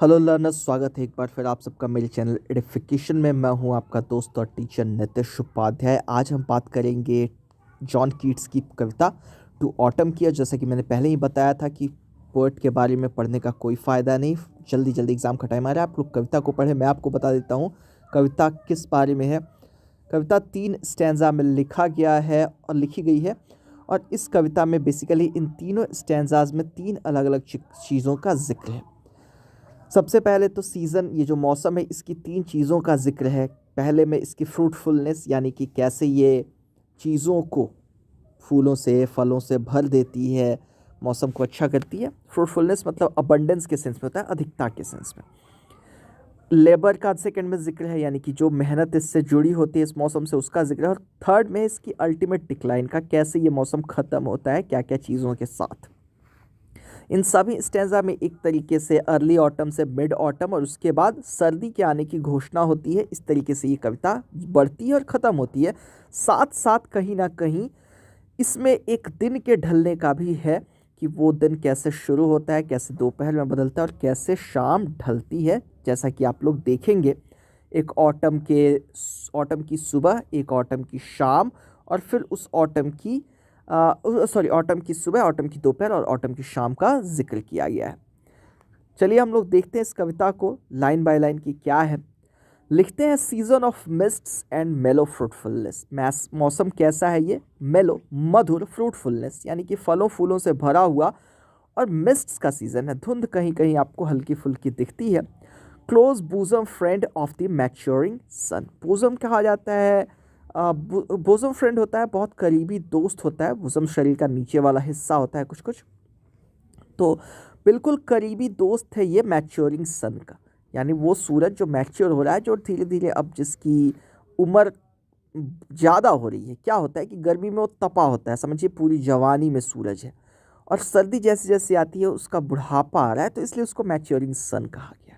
Hello learners, स्वागत है एक बार फिर आप सबका मेरे चैनल एडिफिकेशन में। मैं हूं आपका दोस्त और टीचर नितिश उपाध्याय। आज हम बात करेंगे जॉन कीट्स की कविता टू ऑटम की। और जैसा कि मैंने पहले ही बताया था कि पोएट के बारे में पढ़ने का कोई फ़ायदा नहीं, जल्दी जल्दी एग्ज़ाम का टाइम आ रहा है, आप लोग कविता को पढ़ें। मैं आपको बता देता हूँ कविता किस बारे में है। कविता 3 स्टैंज़ा में लिखा गया है और लिखी गई है, और इस कविता में बेसिकली इन तीनों स्टैंज़ाज में 3 अलग अलग चीज़ों का जिक्र है। सबसे पहले तो सीज़न, ये जो मौसम है, इसकी 3 चीज़ों का ज़िक्र है। पहले में इसकी फ्रूटफुलनेस, यानी कि कैसे ये चीज़ों को फूलों से फलों से भर देती है, मौसम को अच्छा करती है। फ्रूटफुलनेस मतलब अबंडेंस के सेंस में होता है, अधिकता के सेंस में। लेबर का सेकंड में जिक्र है, यानी कि जो मेहनत इससे जुड़ी होती है इस मौसम से, उसका जिक्र है। और थर्ड में इसकी अल्टीमेट डिक्लाइन का, कैसे ये मौसम ख़त्म होता है, क्या क्या चीज़ों के साथ। इन सभी स्टेंजा में एक तरीके से अर्ली ऑटम से मिड ऑटम और उसके बाद सर्दी के आने की घोषणा होती है। इस तरीके से ये कविता बढ़ती है और ख़त्म होती है। साथ साथ कहीं ना कहीं इसमें एक दिन के ढलने का भी है, कि वो दिन कैसे शुरू होता है, कैसे दोपहर में बदलता है और कैसे शाम ढलती है। जैसा कि आप लोग देखेंगे, एक ऑटम की सुबह, एक ऑटम की शाम, और फिर उस ऑटम की सुबह, ऑटम की दोपहर और ऑटम की शाम का जिक्र किया गया है। चलिए हम लोग देखते हैं इस कविता को लाइन बाय लाइन की क्या है। लिखते हैं, सीजन ऑफ मिस्ट्स एंड मेलो फ्रूटफुलनेस। मौसम कैसा है ये? मेलो, मधुर, फ्रूटफुलनेस यानी कि फलों फूलों से भरा हुआ, और मिस्ट्स का सीजन है, धुंध कहीं कहीं आपको हल्की फुल्की दिखती है। Close bosom friend of the maturing sun. Bosom कहा जाता है, बोसम फ्रेंड होता है, बहुत करीबी दोस्त होता है। बोसम शरीर का नीचे वाला हिस्सा होता है कुछ कुछ, तो बिल्कुल करीबी दोस्त है ये मैच्योरिंग सन का, यानी वो सूरज जो मैच्योर हो रहा है, जो धीरे धीरे अब जिसकी उम्र ज़्यादा हो रही है। क्या होता है कि गर्मी में वो तपा होता है, समझिए पूरी जवानी में सूरज है, और सर्दी जैसे जैसे आती है उसका बुढ़ापा आ रहा है, तो इसलिए उसको मैच्योरिंग सन कहा गया।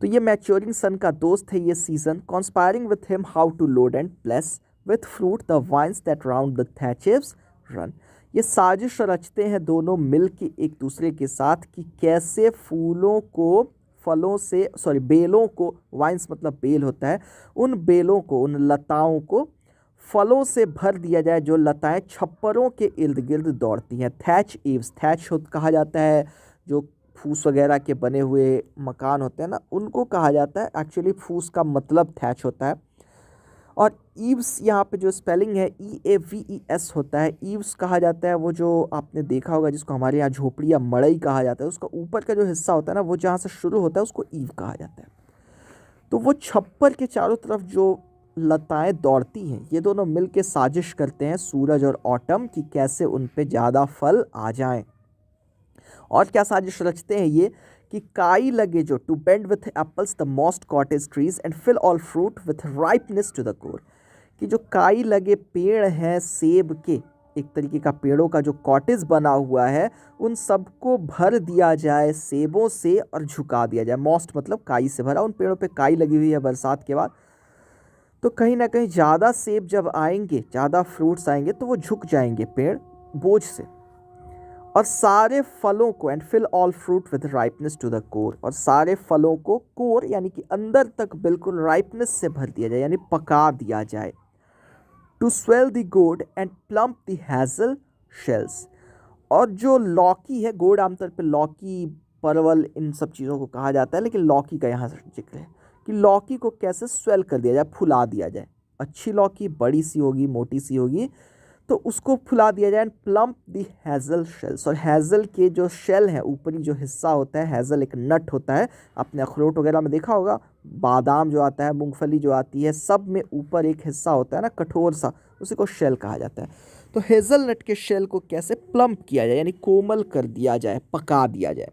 तो ये मैच्योरिंग सन का दोस्त है ये season. Conspiring with him how to load and place with fruit the vines that round the thatch eves run. ये साजिश रचते हैं दोनों मिल के एक दूसरे के साथ, कि कैसे फूलों को फलों से, बेलों को, वाइन्स मतलब बेल होता है, उन बेलों को, उन लताओं को फलों से भर दिया जाए, जो लताएं छप्परों के इर्द गिर्द दौड़ती हैं। थैच ईव्स, थैच कहा जाता है जो फूस वगैरह के बने हुए मकान होते हैं ना, उनको कहा जाता है। एक्चुअली फूस का मतलब थैच होता है। और ईव्स, यहाँ पे जो स्पेलिंग है EAVES होता है। ईव्स कहा जाता है वो, जो आपने देखा होगा जिसको हमारे यहाँ झोपड़ी या मड़ई कहा जाता है, उसका ऊपर का जो हिस्सा होता है ना, वो जहाँ से शुरू होता है उसको ईव कहा जाता है। तो वो छप्पर के चारों तरफ जो लताएं दौड़ती हैं, ये दोनों मिल के साजिश करते हैं सूरज और ऑटम की, कैसे उन पे ज़्यादा फल आ जाएं। और क्या साजिश रचते हैं ये, कि काई लगे जो, to bend with apples the most cottage trees and fill all fruit with ripeness to the core. कि जो काई लगे पेड़ हैं सेब के, एक तरीके का पेड़ों का जो कॉटेज बना हुआ है, उन सबको भर दिया जाए सेबों से और झुका दिया जाए। मोस्ट मतलब काई से भरा, उन पेड़ों पे काई लगी हुई है बरसात के बाद, तो कहीं ना कहीं ज़्यादा सेब जब आएंगे, ज़्यादा फ्रूट्स आएंगे, तो वो झुक जाएंगे पेड़ बोझ से। और सारे फलों को, and fill all fruit with ripeness to the core, और सारे फलों को कोर यानी कि अंदर तक बिल्कुल राइपनेस से भर दिया जाए, यानी पका दिया जाए। टू स्वेल द गोड and plump the hassle shells. और जो लौकी है, गोड आमतौर पे लौकी, परवल, इन सब चीज़ों को कहा जाता है, लेकिन लौकी का यहाँ से जिक्र है, कि लौकी को कैसे स्वेल कर दिया जाए, फुला दिया जाए। अच्छी लौकी बड़ी सी होगी, मोटी सी होगी, तो उसको फुला दिया जाए। And plump the hassle shells, और हैज़ल के जो शेल है, ऊपरी जो हिस्सा होता है, हैज़ल एक नट होता है, आपने अखरोट वगैरह में देखा होगा, बादाम जो आता है, मूंगफली जो आती है, सब में ऊपर एक हिस्सा होता है ना, कठोर सा, उसी को शेल कहा जाता है। तो हेज़ल नट के शेल को कैसे प्लम्प किया जाए, यानी कोमल कर दिया जाए, पका दिया जाए।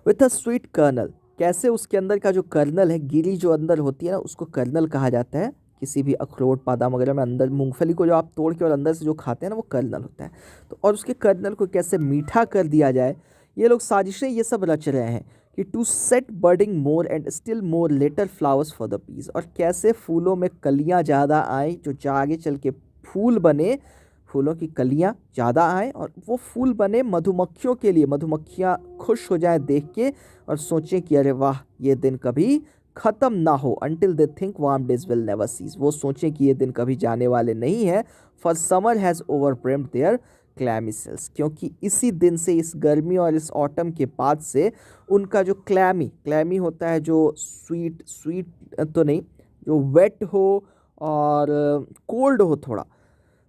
विथ अ स्वीट कर्नल, कैसे उसके अंदर का जो कर्नल है, गिरी जो अंदर होती है ना, उसको कर्नल कहा जाता है। किसी भी अखरोट बादाम वगैरह में अंदर, मूंगफली को जो आप तोड़ के और अंदर से जो खाते हैं ना, वो कर्नल होता है। तो और उसके कर्नल को कैसे मीठा कर दिया जाए, ये लोग साजिशें ये सब रच रहे हैं, कि to set budding more and still more later flowers for the bees. और कैसे फूलों में कलियां ज़्यादा आए, जो आगे चल के फूल बने, फूलों की कलियां ज़्यादा आएँ और वो फूल बने मधुमक्खियों के लिए, मधुमक्खियाँ खुश हो जाएं देख के और सोचें कि अरे वाह, ये दिन कभी ख़त्म ना हो। Until they think warm days will never cease, वो सोचें कि ये दिन कभी जाने वाले नहीं हैं। For summer has overwhelmed their clammy cells, क्योंकि इसी दिन से, इस गर्मी और इस ऑटम के बाद से उनका जो क्लैमी क्लैमी होता है, जो स्वीट स्वीट तो नहीं, जो वेट हो और कोल्ड हो थोड़ा,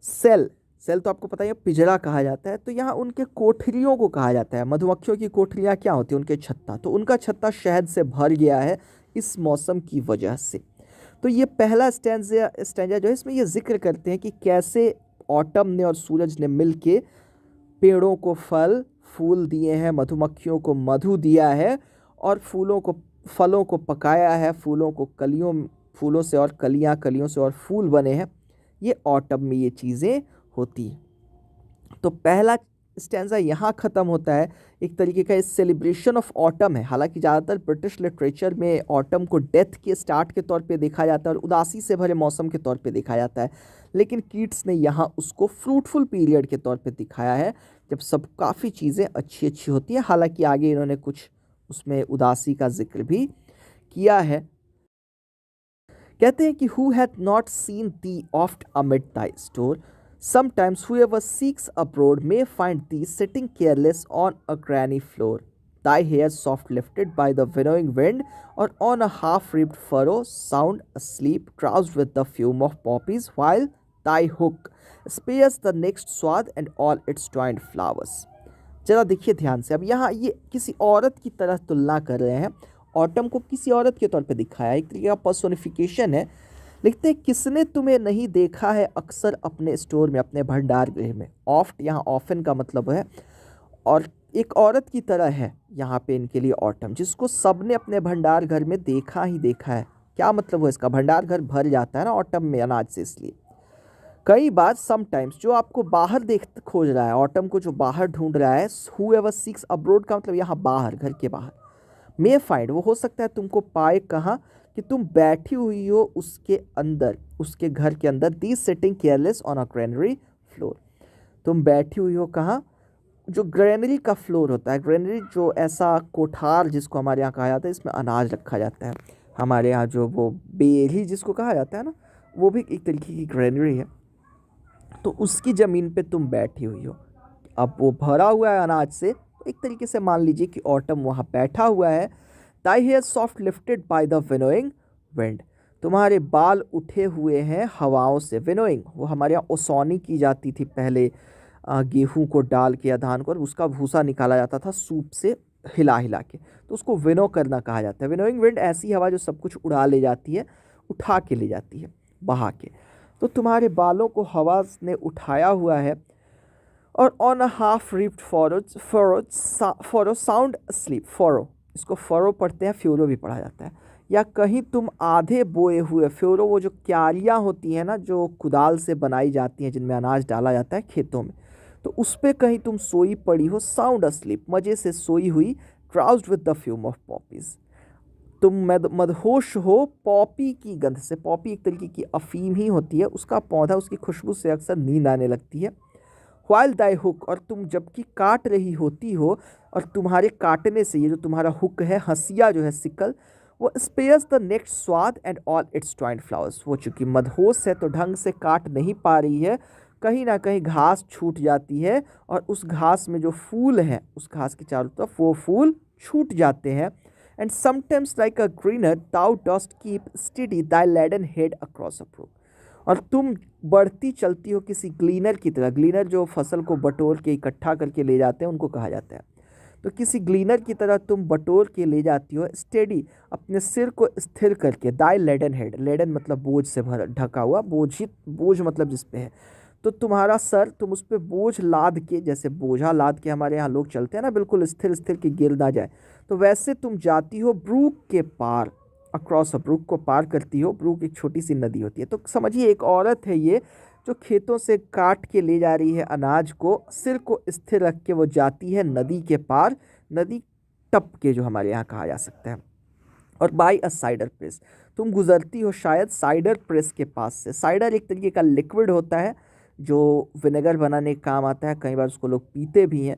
सेल सेल तो आपको पता ही है पिंजरा कहा जाता है, तो यहाँ उनके कोठरियों को कहा जाता है। मधुमक्खियों की कोठरियाँ क्या होती हैं? उनके छत्ता, तो उनका छत्ता शहद से भर गया है इस मौसम की वजह से। तो ये पहला स्टैंजा जो है, इसमें ये जिक्र करते हैं कि कैसे ऑटम ने और सूरज ने मिलके पेड़ों को फल फूल दिए हैं, मधुमक्खियों को मधु दिया है और फलों को पकाया है, फूलों से और कलियों से और फूल बने हैं। ये ऑटम में ये चीज़ें होती हैं। तो पहला स्टैंजा यहाँ ख़त्म होता है। एक तरीके का इस सेलिब्रेशन ऑफ ऑटम है। हालांकि ज़्यादातर ब्रिटिश लिटरेचर में ऑटम को डेथ के स्टार्ट के तौर पे देखा जाता है और उदासी से भरे मौसम के तौर पे देखा जाता है, लेकिन कीट्स ने यहाँ उसको फ्रूटफुल पीरियड के तौर पे दिखाया है, जब सब काफ़ी चीज़ें अच्छी अच्छी होती हैं। हालांकि आगे इन्होंने कुछ उसमें उदासी का जिक्र भी किया है। कहते हैं कि who hath not seen thee oft amid thy store, sometimes whoever seeks abroad may find thee sitting careless on a granny floor, thy hair soft lifted by the winnowing wind, or on a half-ribbed furrow sound asleep, drowsed with the fume of poppies, while thy hook spares the next swath and all its twined flowers। जरा देखिए ध्यान से, अब यहाँ ये किसी औरत की तरह तुलना कर रहे हैं, ऑटम को किसी औरत के तौर पे दिखाया, एक तरीके का पर्सोनिफिकेशन है। लिखते हैं, किसने तुम्हें नहीं देखा है अक्सर अपने स्टोर में, अपने भंडार गृह में। ऑफ्ट यहाँ ऑफन का मतलब है, और एक औरत की तरह है यहाँ पे इनके लिए ऑटम, जिसको सबने अपने भंडार घर में देखा ही देखा है। क्या मतलब है इसका? भंडार घर भर जाता है ना ऑटम में अनाज से, इसलिए कई बार समटाइम्स जो आपको बाहर खोज रहा है, ऑटम को जो बाहर ढूंढ रहा है। हूएवर सीक्स अब्रोड का मतलब यहाँ बाहर, घर के बाहर। मे फाइंड, वो हो सकता है तुमको पाए कहाँ, कि तुम बैठी हुई हो उसके अंदर, उसके घर के अंदर। Thee sitting careless on a granary floor, तुम बैठी हुई हो कहाँ? जो ग्रेनरी का फ्लोर होता है, ग्रेनरी जो ऐसा कोठार जिसको हमारे यहाँ कहा जाता है, इसमें अनाज रखा जाता है। हमारे यहाँ जो वो बेली जिसको कहा जाता है ना, वो भी एक तरीके की ग्रेनरी है। तो उसकी ज़मीन पे तुम बैठी हुई हो, अब वो भरा हुआ है अनाज से, एक तरीके से मान लीजिए कि ऑटम वहाँ बैठा हुआ है। Thy hair soft lifted by the winnowing wind, तुम्हारे बाल उठे हुए हैं हवाओं से। विनोइंग वो हमारे यहाँ ओसौनी की जाती थी पहले, गेहूं को डाल के या धान को, और उसका भूसा निकाला जाता था सूप से हिला हिला के, तो उसको विनो करना कहा जाता है। विनोइंग विंड ऐसी हवा जो सब कुछ उड़ा ले जाती है, उठा के ले जाती है, बहा के। तो तुम्हारे बालों को हवा ने उठाया हुआ है। और on a half ripped furrow sound sleep, furrow इसको फरो पढ़ते हैं, फ्योरो भी पढ़ा जाता है। या कहीं तुम आधे बोए हुए, फ्योरो वो जो क्यारियाँ होती हैं ना, जो कुदाल से बनाई जाती हैं, जिनमें अनाज डाला जाता है खेतों में, तो उस पर कहीं तुम सोई पड़ी हो। साउंड अस्लीप, मज़े से सोई हुई। Drowsed with the fume of poppies, तुम मदहोश हो पॉपी की गंध से। पॉपी एक तरीके की अफीम ही होती है, उसका पौधा, उसकी खुशबू से अक्सर नींद आने लगती है। व्हाइल दाई हुक, और तुम जबकि काट रही होती हो, और तुम्हारे काटने से, ये जो तुम्हारा हुक है, हंसिया जो है सिकल, वो स्पेयर्स द नेक्स्ट स्वाद and all it's twined flowers. वो चूँकि मदहोश है तो ढंग से काट नहीं पा रही है, कहीं ना कहीं घास छूट जाती है, और उस घास में जो फूल हैं, उस घास के चारों तरफ वो फूल छूट जाते हैं। And sometimes like a gleaner thou dost keep steady thy laden head across a brook, और तुम बढ़ती चलती हो किसी ग्लीनर की तरह। ग्लीनर जो फसल को बटोर के इकट्ठा करके ले जाते हैं, उनको कहा जाता है। तो किसी ग्लीनर की तरह तुम बटोर के ले जाती हो, स्टेडी अपने सिर को स्थिर करके। दाई लेडन हेड, लेडन मतलब बोझ से भर ढका हुआ, बोझ मतलब जिस पे है, तो तुम्हारा सर, तुम उस पर बोझ लाद के, जैसे बोझा लाद के हमारे यहाँ लोग चलते हैं ना, बिल्कुल स्थिर स्थिर कि गिर ना जाए, तो वैसे तुम जाती हो ब्रूक के पार। अक्रॉस अ ब्रूक को पार करती हो। ब्रूक एक छोटी सी नदी होती है। तो समझिए एक औरत है ये, जो खेतों से काट के ले जा रही है अनाज को, सिर को स्थिर रख के वो जाती है नदी के पार, नदी टप के जो हमारे यहाँ कहा जा सकता है। और बाई अ साइडर प्रेस, तुम गुजरती हो शायद साइडर प्रेस के पास से। साइडर एक तरीके का लिक्विड होता है जो विनेगर बनाने का काम आता है, कई बार उसको लोग पीते भी हैं।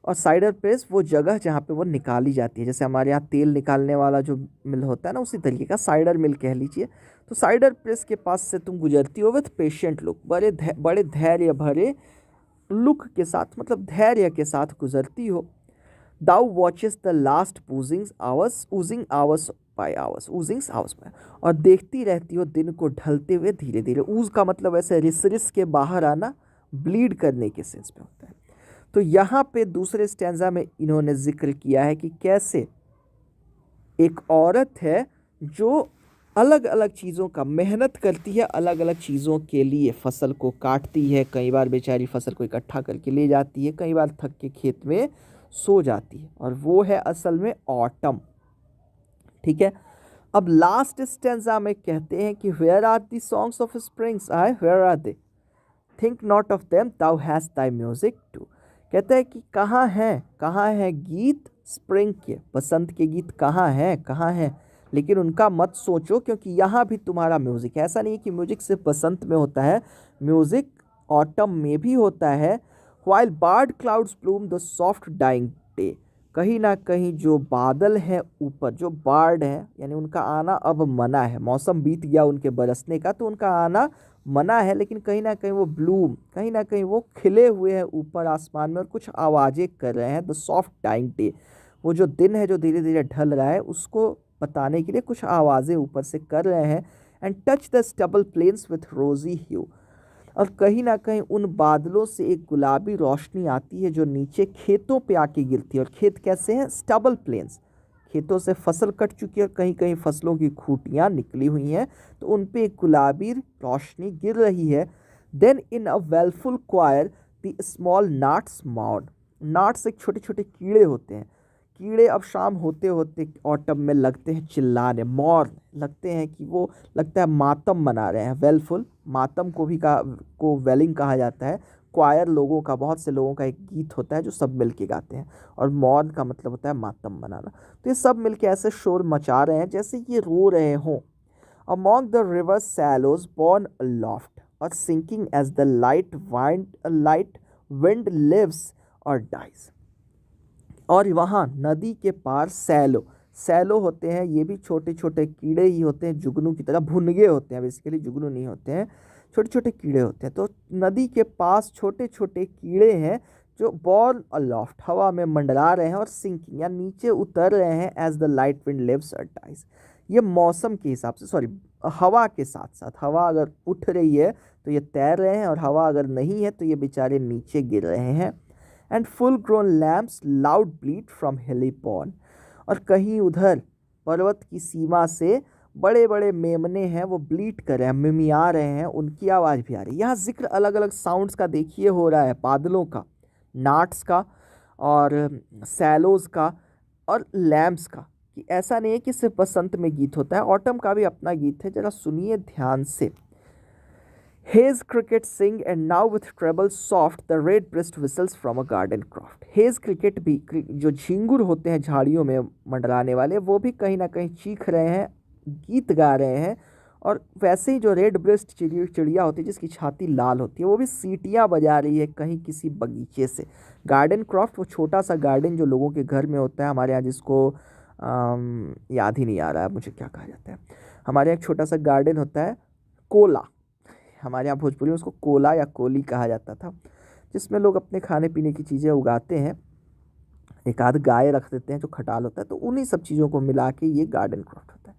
और साइडर प्रेस वो जगह जहाँ पे वो निकाली जाती है, जैसे हमारे यहाँ तेल निकालने वाला जो मिल होता है ना, उसी तरीके का साइडर मिल कह लीजिए। तो साइडर प्रेस के पास से तुम गुजरती हो विथ पेशेंट लुक, बड़े धैर्य भरे लुक के साथ, मतलब धैर्य के साथ गुजरती हो। Thou watchest the last oozing hours by hours, oozings hours by, और देखती रहती हो दिन को ढलते हुए धीरे धीरे। ऊज का मतलब ऐसे रिस रिस के बाहर आना, ब्लीड करने के सेंस में होता है। तो यहाँ पे दूसरे स्टैंजा में इन्होंने जिक्र किया है कि कैसे एक औरत है जो अलग अलग चीज़ों का मेहनत करती है, अलग अलग चीज़ों के लिए फसल को काटती है, कई बार बेचारी फसल को इकट्ठा करके ले जाती है, कई बार थक के खेत में सो जाती है, और वो है असल में ऑटम। ठीक है, अब लास्ट स्टैंजा में कहते हैं कि where are the songs of springs ay, where are they, think not of them, thou hast thy music too. कहते हैं कि कहाँ है गीत स्प्रिंग के, बसंत के गीत कहाँ हैं, लेकिन उनका मत सोचो, क्योंकि यहाँ भी तुम्हारा म्यूज़िक है। ऐसा नहीं है कि म्यूज़िक सिर्फ बसंत में होता है, म्यूज़िक ऑटम में भी होता है। While barred clouds bloom the soft dying day, कहीं ना कहीं जो बादल हैं ऊपर, जो बार्ड हैं, यानी उनका आना अब मना है, मौसम बीत गया उनके बरसने का, तो उनका आना मना है, लेकिन कहीं ना कहीं वो ब्लूम, कहीं ना कहीं वो खिले हुए हैं ऊपर आसमान में, और कुछ आवाज़ें कर रहे हैं। द सॉफ्ट डाइंग डे, वो जो दिन है जो धीरे धीरे ढल रहा है, उसको बताने के लिए कुछ आवाज़ें ऊपर से कर रहे हैं। And touch the stubble plains with rosy hue, और कहीं ना कहीं उन बादलों से एक गुलाबी रोशनी आती है जो नीचे खेतों पे आके गिरती है। और खेत कैसे हैं? स्टबल प्लेन्स, खेतों से फसल कट चुकी है और कहीं कहीं फसलों की खूंटियाँ निकली हुई हैं, तो उन पे एक गुलाबी रोशनी गिर रही है। Then in a wailful choir the small gnats माउड, नाट्स एक छोटे छोटे कीड़े होते हैं, कीड़े अब शाम होते होते ऑटम में लगते हैं चिल्लाने, मौर लगते हैं कि वो लगता है मातम मना रहे हैं। वेलफुल, मातम को भी को वेलिंग कहा जाता है। क्वायर लोगों का, बहुत से लोगों का एक गीत होता है जो सब मिल के गाते हैं, और मौन का मतलब होता है मातम मनाना। तो ये सब मिल के ऐसे शोर मचा रहे हैं जैसे ये रो रहे हों। Among the river sallows borne aloft or sinking as the light wind lives और डाइज। और वहाँ नदी के पार सैलो होते हैं, ये भी छोटे छोटे कीड़े ही होते हैं, जुगनू की तरह, भुनगे होते हैं, बेसिकली जुगनू नहीं होते हैं, छोटे छोटे कीड़े होते हैं। तो नदी के पास छोटे छोटे कीड़े हैं जो बॉर्न अलोफ्ट, हवा में मंडरा रहे हैं, और सिंकिंग या नीचे उतर रहे हैं, as the light wind lives और डाइज। ये मौसम के हिसाब से, सॉरी, हवा के साथ साथ, हवा अगर उठ रही है तो ये तैर रहे हैं, और हवा अगर नहीं है तो ये बेचारे नीचे गिर रहे हैं। And full grown lambs loud bleat from hilly bourn, और कहीं उधर पर्वत की सीमा से बड़े बड़े मेमने हैं, वो ब्लीट कर रहे हैं, मिमिया रहे हैं, उनकी आवाज़ भी आ रही है। यहाँ जिक्र अलग अलग साउंड्स का देखिए हो रहा है, बादलों का, नाट्स का, और सैलोज का, और लैम्प्स का, कि ऐसा नहीं है कि सिर्फ बसंत में गीत होता है, ऑटम का भी अपना गीत है। जरा सुनिए ध्यान से। Haze cricket sing and now with treble soft the red breast whistles from a garden croft. Haze cricket भी, जो झिंगुर होते हैं झाड़ियों में मंडराने वाले, वो भी कहीं ना कहीं चीख रहे हैं, गीत गा रहे हैं। और वैसे ही जो रेड ब्रेस्ट चिड़िया होती है जिसकी छाती लाल होती है, वो भी सीटियाँ बजा रही है कहीं किसी बगीचे से। गार्डन क्रॉफ्ट वो छोटा सा गार्डन जो लोगों के घर में होता है, हमारे यहाँ जिसको याद ही नहीं आ रहा है मुझे क्या कहा जाता है। हमारे यहाँ एक छोटा सा गार्डन होता है, कोला, हमारे यहाँ भोजपुरी में उसको कोला या कोली कहा जाता था, जिसमें लोग अपने खाने पीने की चीज़ें उगाते हैं, एक आध गाय रख देते हैं जो खटाल होता है, तो उन्हीं सब चीज़ों को मिला के ये गार्डन क्रॉफ्ट होता है।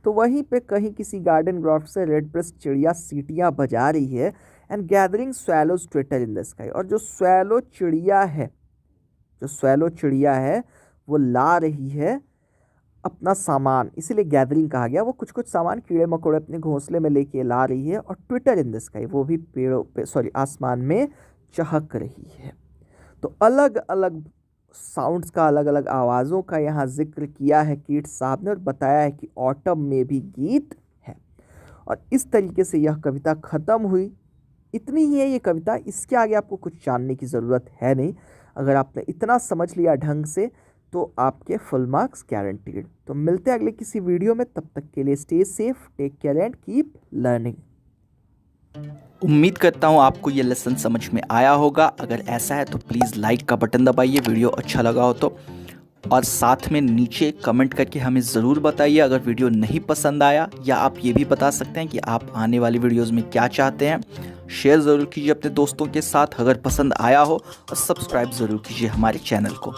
तो वहीं पे कहीं किसी गार्डन क्रॉफ्ट से रेड ब्रेस्ट चिड़िया सीटियाँ बजा रही है। And gathering swallows Twitter in the sky, और जो स्वैलो चिड़िया है वो ला रही है अपना सामान, इसीलिए गैदरिंग कहा गया। वो कुछ कुछ सामान कीड़े मकोड़े अपने घोंसले में लेके ला रही है, और ट्विटर इन द स्काई, वो भी पेड़ों पे, सॉरी, आसमान में चहक रही है। तो अलग अलग साउंड्स का, अलग अलग आवाज़ों का यहाँ जिक्र किया है कीट्स साहब ने, और बताया है कि ऑटम में भी गीत है। और इस तरीके से यह कविता ख़त्म हुई। इतनी ही है ये कविता, इसके आगे आपको कुछ जानने की ज़रूरत है नहीं। अगर आपने इतना समझ लिया ढंग से तो आपके फुल मार्क्स गारंटीड। तो मिलते हैं अगले किसी वीडियो में, तब तक के लिए stay safe, take care and keep learning. उम्मीद करता हूँ आपको ये लेसन समझ में आया होगा। अगर ऐसा है तो प्लीज़ लाइक का बटन दबाइए वीडियो अच्छा लगा हो तो, और साथ में नीचे कमेंट करके हमें ज़रूर बताइए अगर वीडियो नहीं पसंद आया, या आप ये भी बता सकते हैं कि आप आने वाली वीडियोज़ में क्या चाहते हैं। शेयर ज़रूर कीजिए अपने दोस्तों के साथ अगर पसंद आया हो, और सब्सक्राइब ज़रूर कीजिए हमारे चैनल को।